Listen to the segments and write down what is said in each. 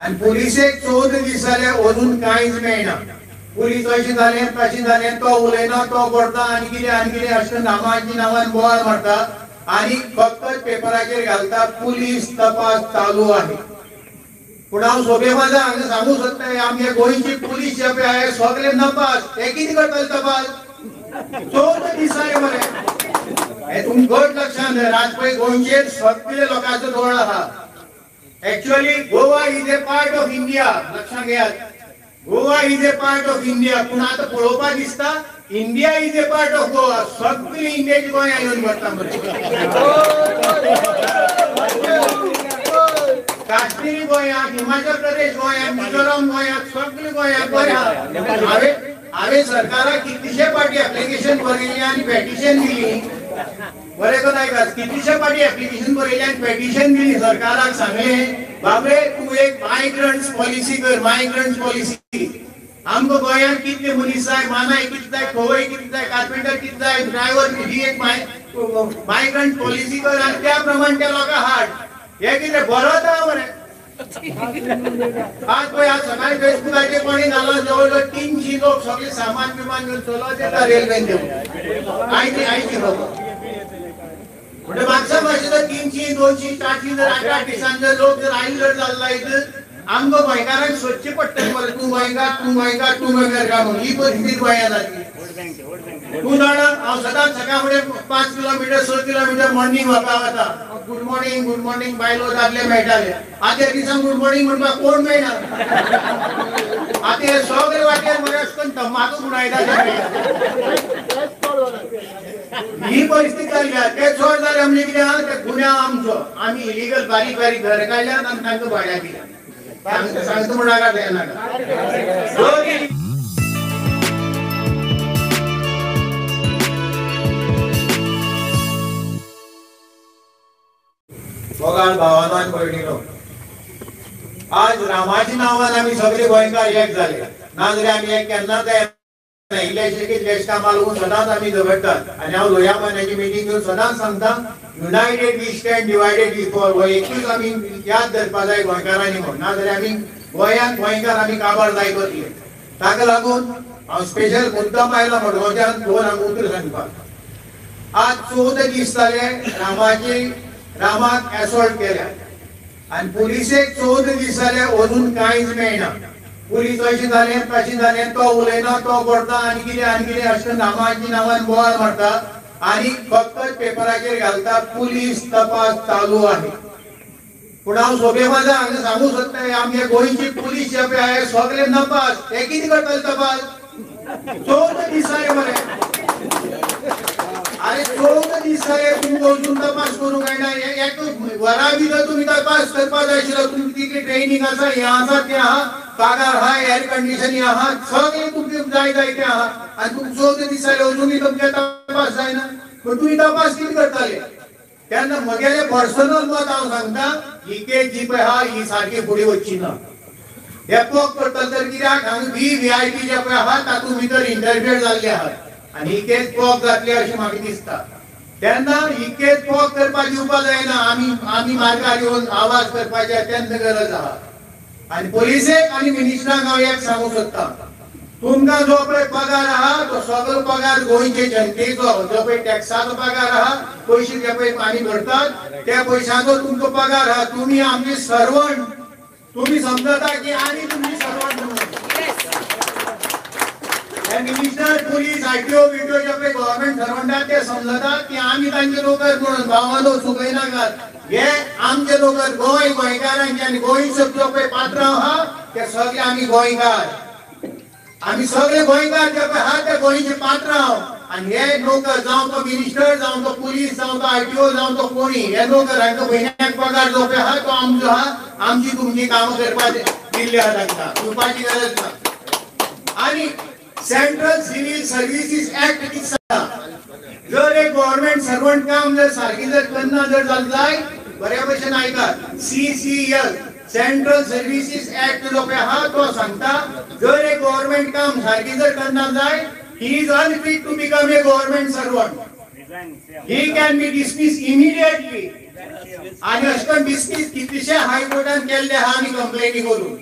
आणि पोलिसेक 14 दीस जाले अजून कांयच मेळना। पोलीस अशें जालें तशें जालें, तो उलयना तो करता आनी कितें अशें नांवाची नांवान बोवाळ मारता आनी फक्त पेपराचेर घालता पुलीस तपास चालू आहे। पूण हांव सोबेबाजा हांगा सांगू सोदता, आमगे गोंयची पुलीस जे पळय आहाय सगळे नपास। हे कितें करतले तपास? 14 दीस जाले मरे। हे तुमी गोट लक्षांत दवर, आज पळय गोंयचेर सगळे लोकांचो दोळ आहा। Actually Goa is a part of India, लक्षांत घेयात। Goa is a part of India, पूण आता पळोवपाक दिसता India is a part of Goa. सगळी इंडियाची गोंया येवन भरता मरे। काश्मीरी गोंया, हिमाचल प्रदेश गोंया, मिझोराम गोंया, सगळी गोंया गोंया। हांवें सरकाराक कितलीशे फावटी एप्लिकेशन बरयली आनी पेटिशन दिली। बरें कोण आयकात, कितलीशे फावटी एप्लिकेशन बरयली आनी पेटिशन दिली। सरकाराक सांगलें बाबरे तूं एक मायग्रंट्स पॉलिसी कर, मायग्रंट्स पॉलिसी। आमकां गोंयांत कितले मनीस जाय, मानाय कितले जाय, खवय कितले जाय, कार्पेंटर कितले जाय, ड्रायव्हर, ही एक मायग्रंट पॉलिसी कर आनी त्या प्रमाणे त्या लोकांक हाड। हे कितें बरो आसा मरे। आज पळय आज सकाळी फेसबुकाचेर कोणी घालो जवळ 300 लोक सगळे सामान बिमान घेवन चलत येता रेल्वेन देऊन। आयची खबर म्हणजे मागच्या वर्षी जर 300, 200, 400 जर 8 दिसांनी जर लोक जर आयले जर जाल्ला आमकां गोंयकारांक सोदचें पडटलें मरे, तूं गोंयकार काय म्हणून। ही परिस्थिती गोंयांत जातली। तूं जाणा हांव सदांच सकाळ फुडें 5 किलोमीटर 6 किलोमीटर मॉर्निंग वॉकाक वता। गुड मॉर्निंग बायलो दादले मेळटाले। आतां दिसांक गुड मॉर्निंग म्हणपाक कोण मेळना। आतां हे सगळे वाटेर मरे अशें करून तंबाखू उडयता। ही परिस्थिती जाल्ली आहा। ते चड जालें म्हणजे कितें आहा, ते गुन्यांव आमचो। आमी इलिगल बारीक बारीक घर काडल्यात आनी तांकां भाड्याक दिल्यात। सांगता म्हणनाका तेनाका। भगवान भावानो आनी भयणीनो, आज रामाच्या नांवान आमी सगळे गोंयकार एक जाले। नाजाल्यार आमी एक केन्ना जाय इलेक्शन देश कामां लागून सदांच आमी झगडटात। आनी हांव लोह्या मान्याची मिटींग घेवन सदांच सांगता, united we stand, divided we fall. हो एकूच आमी याद धरपा जाय गोंयकारांनी म्हणून। नाजाल्यार आमी गोंयांत गोंयकार आमी काबार जाय करतले। ताका लागून हांव स्पेशल मुद्दाम आयला मडगांवच्यान दोन हांगा उतर सांगपाक। आज 14 दीस जाले रामाक एसॉल्ट केल्या आनी पुलिसेक 14 दीस जाले अजून कांयच मेळना। पुलीस अशें जालें तशें जालें, तो उलयना तो करता आनी कितें अशें नांवाची नांवान बोवाळ मारता आनी फक्त पेपराचेर घालता पुलीस तपास चालू आहे। पूण हांव सोबेबाजा हांगा सांगू सोदता, आमगे गोंयची पुलीस जे पळय आहाय सगळे नपास। हे कितें करतले तपास? 14 दीस जाले मरे। अरे 14 दीस जाले तुमकां अजून तपास करूंक कळना। एक वरा भितर तुमी तपास करपा जाय आशिल्लो। तुमची कितली ट्रेनिंग आसा, हें आसा तें आहा, पगार आहा, एअर कंडिशनिंग आहा, सगळें तुमचें जाय तें आहा। आनी तुमकां 14 दीस जाले अजूनय तुमचें तपास जायना। पूण तुमी तपास कितें करताले? तेन्ना म्हगेलें पर्सनल मत हांव सांगता, ही केस जी पळय आहा ही सारकी फुडें वचची ना। हे पोक करतले तर कित्याक हांगा VIP जे पळय आहा तातूंत भितर इंटरफियर जाल्ले आहात आनी ही केस पोक जातली अशें म्हाका दिसता। तेन्ना ही केस पोक करपाक दिवपा जायना। आमी मार्गार येवन आवाज करपाचे अत्यंत गरज आहा। आनी पुलिसेक आनी मिनिस्टरांक हांव एक सांगूंक सोदता, तुमकां जो पळय पगार आहा तो सगळो पगार गोंयचे जनतेचो। जो पळय टॅक्साचो पगार आहा, पयशे जे पळय आमी भरतात त्या पयशांचो तुमचो पगार आहा। तुमी आमचे सर्वंट, तुमी समजता की आमी तुमची सर्वंट म्हणून। मिनिस्टर, पुलीस, ITO जे पळय गव्हर्नमेंट सर्वंटात ते समजतात की आमी तांचे नोकर म्हणून। भावानो चुकयनाकात, हे आमचे नोकर गोंय गोंयकारांचे आनी गोंयचो जो पळय पात्र आहा ते सगळे आमी गोंयकार। आमी सगळे गोंयकार जे पळय आहा ते गोंयचे पात्र आहा। आनी हे नोकर जावं तो मिनिस्टर, जावं तो पुलीस, जावं तो ITO, जावं तो कोणी, हे नोकर हांकां म्हयन्याक पगार जो पळय आहा तो आमचो आहा। आमची तुमची कामां करपाक दिल्ली आहा तांकां, दिवपाची गरज ना। आनी सेंट्रल सिव्हिल सर्व्हिसेस ऍक्ट कितें सांगता, जर एक गव्हर्नमेंट सर्वंट काम जर सारकी जर करना जर जाल्यार बऱ्या भशेन आयकात, CCL सेंट्रल सर्व्हिसेस ऍक्ट जो पळय आहा तो सांगता, जर एक गव्हर्नमेंट काम सारकी जर करना जाय, he is unfit to become a government servant. He can be dismissed immediately. आणि अशकन डिस्मिस कितशे हायकोर्टान केल्ले आहा आमी कंप्लेनी करून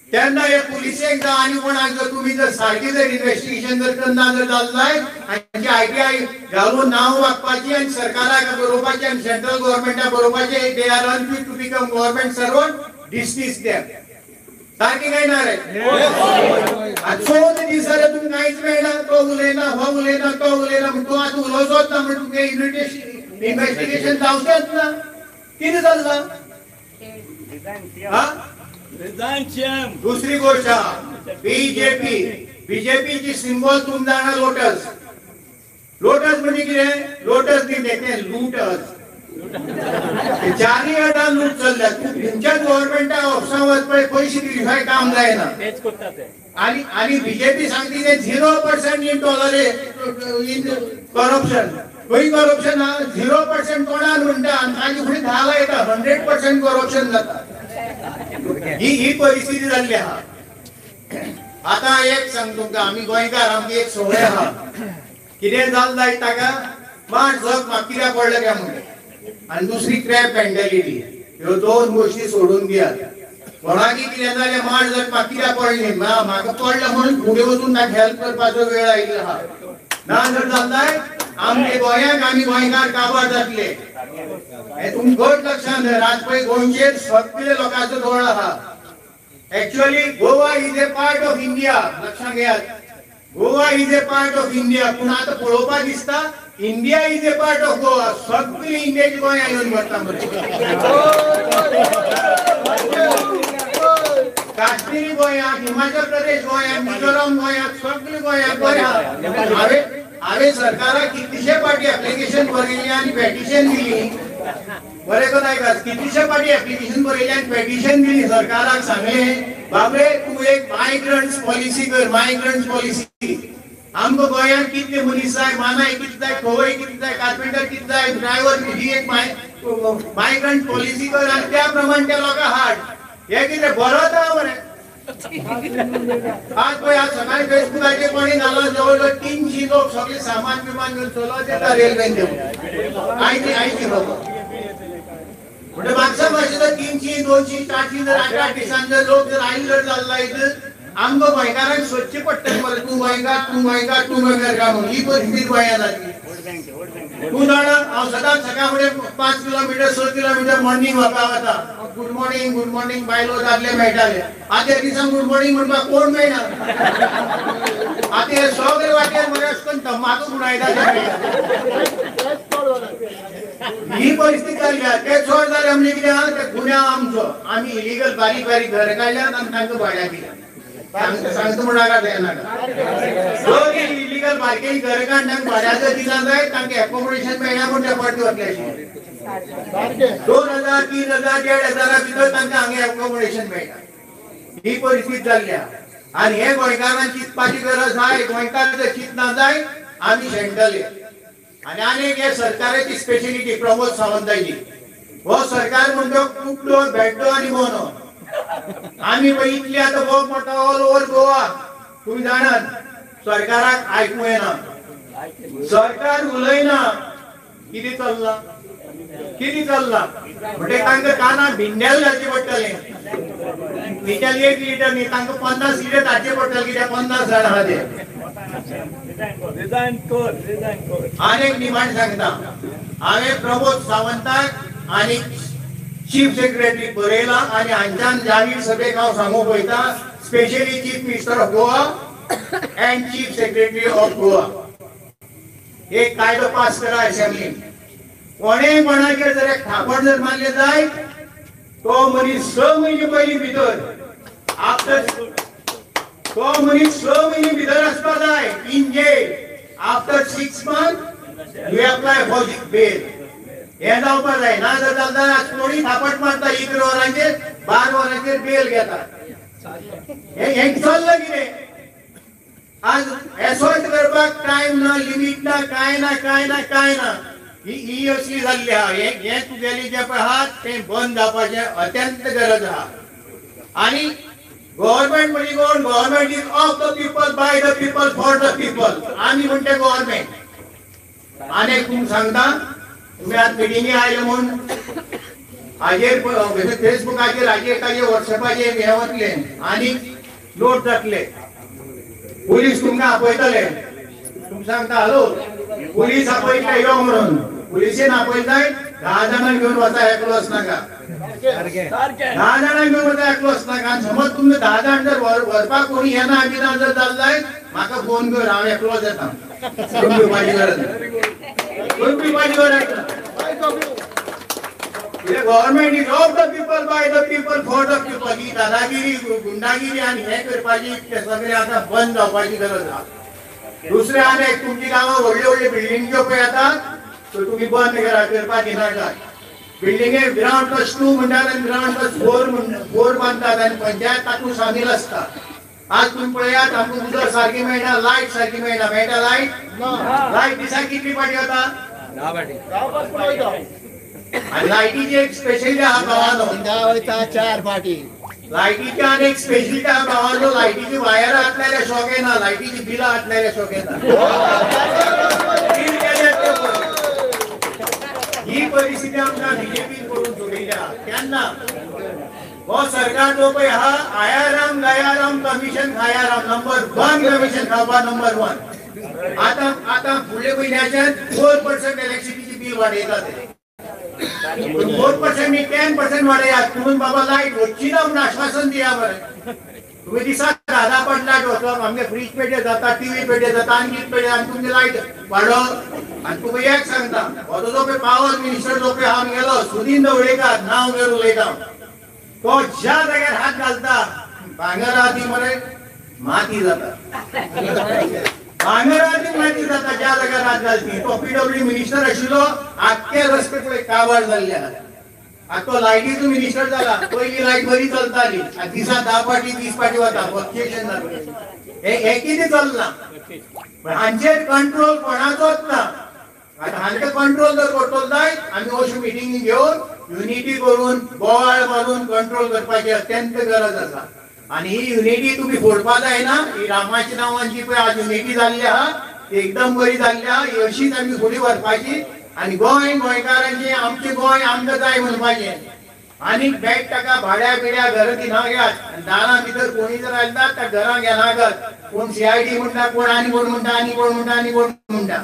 तेन्ना हे पुलिसेक जावं आनी कोणाक जर तुम्ही जर सारकी जर इन्व्हेस्टिगेशन जर करना जर जाल्लाय आनी ITI घालून नांव वागपाची आनी सरकाराक बरोवपाची आनी सेंट्रल गव्हर्नमेंटाक बरोवपाचे they are unfit to become government servant dismiss them सारखे काय ना रे चौद दिसाला तुम्ही काहीच मेळना तो उलयना हो उलयना तो उलयना तू आता उलोवचोच ना म्हणून तुमगे इन्व्हेस्टिगेशन जावचेच ना कितें जाल्ला दुसरी गोष्ट बीजेपीची सिंबल तुम्ही जाणा लोटस म्हणजे कितें लोटस न्ही लूटस चारी आठां लूट चल्ल्या तुमच्या गव्हर्नमेंटा ऑफिसां वचपाक पयशे दिवपाक काम जायना आणि बीजेपी सांगती ते 0% इन करप्शन खंय करप्शन 0% कोणान म्हणटा आनी ताजे फुडें 10 लायता 100% करप्शन जाता ही परिस्थिती जाल्ली आहा आता एक सांग तुमकां आमी गोंयकार आमची एक सवय आहा कितें जाल जाय ताका मात जग म्हाका कित्याक पडलें काय म्हणटा आणि दुसरी क्रॅप मेंटॅलिटी ह्यो दोन गोष्टी सोडून दियात कोणाकी कितें जालें माड जर म्हाका कित्याक पडलें म्हाका पडलें म्हणून फुडें वचून ताका हेल्प करपाचो वेळ आयिल्लो आहा ना जर जाल्लाय आमचे गोंयाक आमी गोंयकार काबार जातले हे तुमी गोट लक्षांत धर आज पळय गोंयचेर सगळे लोकांचो दोळ आहा actually Goa is a part of India लक्षांत घेयात Goa is a part of India पूण आता पळोवपाक दिसता India is a part of Goa सगळी इंडियाची गोंया येवन भरता काश्मीरी गोंया हिमाचल प्रदेश गोंया मिझोराम गोंया सगळी गोंया गोंया हांवें सरकाराक कितलीशे फावटी एप्लिकेशन बरयली आनी पेटिशन दिली बरें कोण आयकात कितलीशे फावटी एप्लिकेशन बरयली आनी पेटिशन दिली सरकाराक सांगलें बाबरे तूं एक मायग्रंट्स पॉलिसी कर मायग्रंट्स पॉलिसी आमकां गोंयांत कितले मनीस जाय मानाय कितले जाय खवय कितले जाय कार्पेंटर कितले जाय ड्रायव्हर ही एक मायग्रंट पॉलिसी कर आनी त्या प्रमाणे त्या लोकांक हाड हे कितें बरो आसा मरे आज पळय आज सकाळी फेसबुकाचेर कोणी घालो जवळ जवळ 300 लोक सगळे सामान बिमान घेवन चलत येता रेल्वेन देऊन आयची लोक म्हणजे मागच्या वर्षी 300 200 400 जर 8 दिसान जर लोक जर आयले जर जाल्ला इथं आमकां गोंयकारांक सोदचें पडटलें मरे तूं गोंयकार काय म्हणून ही परिस्थिती गोंयांत जातली तूं जाणा हांव सदांच सकाळ फुडें 5 किलोमीटर 6 किलोमीटर मॉर्निंग वॉकाक वता गुड मॉर्निंग बायलो दादले मेळटाले आतां दिसा गुड मॉर्निंग म्हणपाक कोण मेळना आतां हे सगळे वाटेर मरे अशें तंबाखू उडयता ही परिस्थिती जाल्ली आहा ते चड जालें म्हणजे कितें आहा ते गुन्यांव आमचो आमी इलिगल बारीक बारीक घर काडल्यात आनी तांकां भाड्याक दिल्यात सांगता म्हणा इलिगल बारकेली घर काढ तांकां भाड्याचो दिला जाय तांकां एकोमोडेशन मेळना पूण ते पट्टी वतले 2000 3000 1500 भितर तांकां हांगा एकोमोडेशन मेळटा ही परिस्थिती जाल्ली आहा आनी हे गोंयकारांक चिंतपाची गरज आहा गोंयकार जर चिंतना जाय आमी शेणटले आनी आनीक हे सरकाराची स्पेशलिटी प्रमोद सावंताची हो सरकार म्हणतो कुपलो भेटो आनी मोनो आम्ही इतले आता बहुत मोठा ऑल ओव्हर गोवा तुम्ही जाणात सरकाराक आयकू येना सरकार उलयना कितें चल्ला म्हणजे तांकां कानाक भिंड्याल घालचें पडटलें लिटर 1 लिटर न्ही तांकां 50 लिटर धाडचें पडटलें कित्याक 50 जाण आहा ते आनीक डिमांड सांगता हांवें प्रमोद सावंताक आनी चीफ सेक्रेटरी बरयला आनी हांच्यान जाहीर सभेक हांव सांगूंक वयता specially chief minister of Goa end chief secretary of Goa एक कायदो पास करा असेंब्लीन कोणेय कोणाचेर जर एक थापड जर मारले जाय तो मनीस 6 म्हयने पयलीं भितर आफ्टर तो मनीस 6 म्हयने भितर आसपा जाय in jail after 6 months you apply for bail हे जावपा जाय ना जर जाल्यार कोणी थापट मारता 1 वरांचेर 12 वरांचेर बेल घेता हे चल्लां कितें आज एसॉल्ट करपाक टाइम ना लिमिट ना काय ना ही अशी जाल्ली आहा हे तुगेली जे पळय आहा तें बंद जावपाचें अत्यंत गरज आहा आनी गव्हर्नमेंट म्हणजे कोण government is of the people by the people for the people आमी म्हणटा गव्हर्नमेंट आनी तुमकां सांगता तुम्ही आज मिटिंगे आयले म्हणून हाजेर फेसबुकाचेर हाजेर व्हॉट्सएपाचेर हे वतले आनी नोट जातले पुलीस तुमकां आपयतले तुमकां सांगता हॅलो पुलीस आपयतले यो म्हणून पुलिसेन आपयताय 10 जाणांक घेवन वचा एकलो वचनाका 10 जाणांक घेवन वचा एकलो वचनाका आनी समज तुमकां 10 जाण जर व्हरपाक कोणी येना कितें जर जाल्ले म्हाका फोन कर हांव एकलोच येता पिवपाची गरज ना पिवपाची गरज ना The government is of the people, by the people, for the people. ही दादागिरी गुंडागिरी आणि हे करपाची सगळे आता बंद जावपाची गरज आहा दुसरे आनी एक तुमची गांवां व्हडले व्हडले बिल्डिंग ज्यो पळय आतां त्यो तुमी बंद करा करपाक दिनाकात बिल्डिंगे ग्राउंड प्लस 2 म्हणटात आनी ग्राउंड प्लस 4 बांदतात आनी पंचायत तातूंत सामील आसता आज तुम्ही पळयात आमकां उदक सारकी मेळना लायट सारकी मेळटा लायट दिसाक कितली पाटी वता 10 पाटी आणि लायटीची एक स्पेशलिटी आहा गांवांनो 4 पाटी लायटीची आणि एक स्पेशलिटी आहा गांवांनो लायटीची वायरां आटल्यार शॉक येना लायटीची बिलां आटल्यार शॉक येना ही परिस्थिती आमकां बीजेपीन करून सोडयल्या केन्ना हो सरकार जो पळय आहा आयाराम गयाराम कमिशन खायाराम नंबर 1 कमिशन खावपा नंबर 1 आता फुडल्या म्हयन्याच्यान 4% इलेक्ट्रिसिटीची बिल वाडयतात ते 4% नी 10% वाडयात म्हणून बाबा लायट वच्ची ना म्हणून आश्वासन दिया बरें तुम्ही दिसाक 10 पाट लायट वचप आमगे फ्रीज पेटे जाता टीव्ही पेटे जाता आनी पेटे आनी तुमची लायट वाडप आनी तुका एक सांगता हो जो पळय पावर मिनिस्टर जो पळय आमी गेलो सुदीन ढवळेकर नांव घेवन उलयता तो ज्या जाग्यार हात घालता भांगर आदी मरे माती जाता भांगराची माती जाता ज्या जाग्यार हात घालती तो पीडब्ल्यू मिनिस्टर आशिल्लो आख्खे रस्ते पळय काबार जाल्ले आहा तो लायटीचो मिनिस्टर जाला पयली लायट बरी चलताली दिसा 10 पाटी 20 पाटी वता फ्लक्च्युएशन जाता हे कितें चलना हांचेर कंट्रोल कोणाचोच ना आतां हांचे कंट्रोल जर करतलो जाय आमी अशी मिटिंगी घेवन युनिटी करून बोवाळ मारून कंट्रोल करपाची अत्यंत गरज आसा आणि ही युनिटी तुम्ही फोडपा जायना ही रामाच्या नांवांची पळय आज युनिटी जाल्ली आहा ती एकदम बरी जाल्ली आहा ही अशीच आमी फुडें व्हरपाची आणि गोंयकारांची आमचे गोंय आमकां जाय म्हणपाचें आनी बेट ताका भाड्या बिड्या घर दिनाकात दारां भितर कोणी जर आयला त्या घरांक येनाकात कोण सीआयडी म्हणटा कोण आनी कोण म्हणटा आनी कोण म्हणटा आनी कोण म्हणटा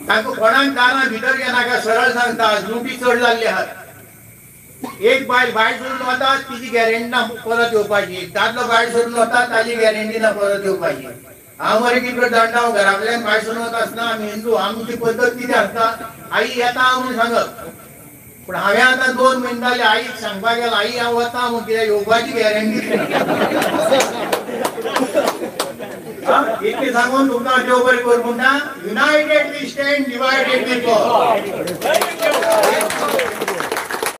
ताका कोणाक दारां भितर येनाका सरळ सांगता लुटी चड जाल्ली आहात एक बायल भायर सोडून वता तिची गॅरंटी ना परत येवपाची दादलो भायर सोडून वता ताची गॅरंटी ना परत येवपाची हांव मरे कितें जाणटा हांव घराकडल्यान भायर सोडून वता आसतना आमी हिंदू आमची पद्दत कितें आसता आई येता म्हणून सांगप पण हांवें आतां 2 म्हयने जाले आईक सांगपाक गेलो आई हांव वता म्हूण कित्याक येवपाची गॅरंटी इतलें सांगून तुमकां देव बरें कर म्हणटा united we stand divided we fall